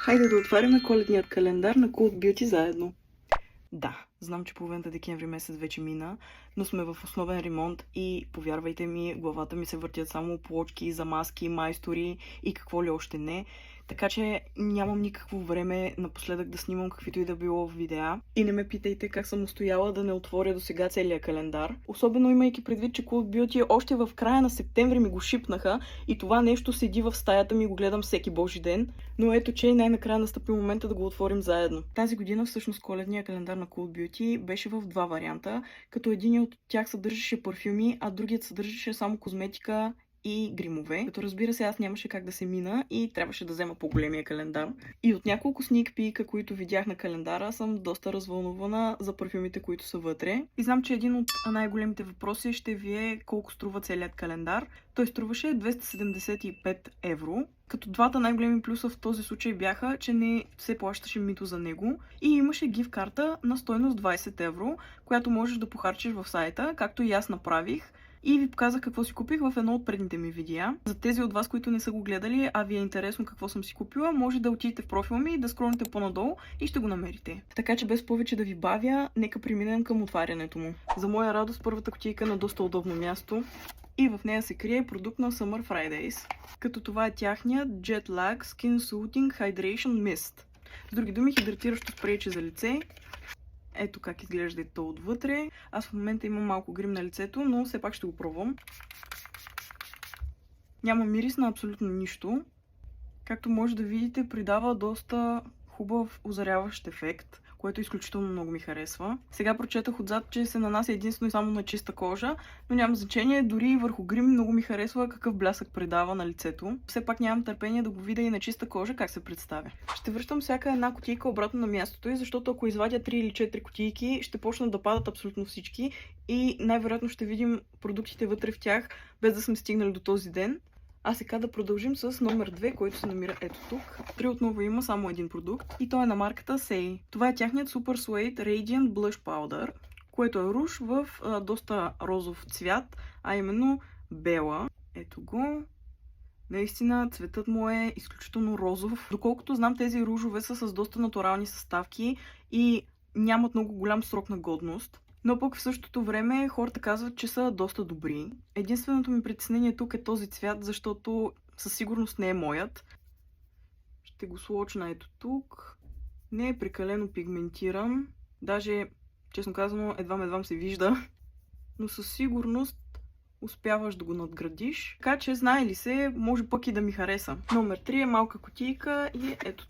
Хайде да отваряме коледният календар на Cult Beauty заедно. Да, знам, че половината декември месец вече мина, но сме в основен ремонт и, повярвайте ми, главата ми се въртят само плочки, замазки, майстори и какво ли още не. Така че нямам никакво време напоследък да снимам каквито и да било в видеа. И не ме питайте как съм устояла да не отворя до сега целия календар. Особено имайки предвид, че Cult Beauty още в края на септември ми го шипнаха и това нещо седи в стаята ми и го гледам всеки божи ден. Но ето, че най-накрая настъпи момента да го отворим заедно. Тази година всъщност коледния календар на Cult Beauty беше в два варианта, като един от тях съдържаше парфюми, а другият съдържаше само козметика и гримове. Като разбира се, аз нямаше как да се мина и трябваше да взема по-големия календар. И от няколко sneak peek, които видях на календара, съм доста развълнувана за парфюмите, които са вътре. И знам, че един от най-големите въпроси ще ви е колко струва целият календар. Той струваше 275 евро. Като двата най-големи плюса в този случай бяха, че не се плащаше мито за него и имаше гифт карта на стойност 20 евро, която можеш да похарчиш в сайта, както и аз направих. И ви показах какво си купих в едно от предните ми видеа. За тези от вас, които не са го гледали, а ви е интересно какво съм си купила, може да отидете в профила ми и да скролнете по-надолу и ще го намерите. Така че без повече да ви бавя, нека преминем към отварянето му. За моя радост, първата кутийка е на доста удобно място. И в нея се крие продукт на Summer Fridays. Като това е тяхният Jet Lag Skin Soothing Hydration Mist. С други думи, хидратиращо спрейче за лице. Ето как изглежда и то отвътре. Аз в момента имам малко грим на лицето, но все пак ще го пробвам. Няма мирис на абсолютно нищо. Както може да видите, придава доста хубав озаряващ ефект, което изключително много ми харесва. Сега прочетах отзад, че се нанася единствено и само на чиста кожа, но няма значение, дори и върху грим много ми харесва какъв блясък придава на лицето. Все пак нямам търпение да го видя и на чиста кожа как се представя. Ще връщам всяка една кутийка обратно на мястото й, защото ако извадя 3 или 4 кутийки, ще почнат да падат абсолютно всички и най-вероятно ще видим продуктите вътре в тях, без да сме стигнали до този ден. А сега да продължим с номер 2, който се намира ето тук. При отново има само един продукт и той е на марката Say. Това е тяхният Super Suede Radiant Blush Powder, което е руж в доста розов цвят, а именно бела. Ето го. Наистина цветът му е изключително розов. Доколкото знам, тези ружове са с доста натурални съставки и нямат много голям срок на годност. Но пък в същото време хората казват, че са доста добри. Единственото ми притеснение тук е този цвят, защото със сигурност не е моят. Ще го сложа ето тук. Не е прекалено пигментиран. Даже, честно казано, едвам се вижда. Но със сигурност успяваш да го надградиш. Така че, знае ли се, може пък и да ми хареса. Номер 3 е малка кутийка и ето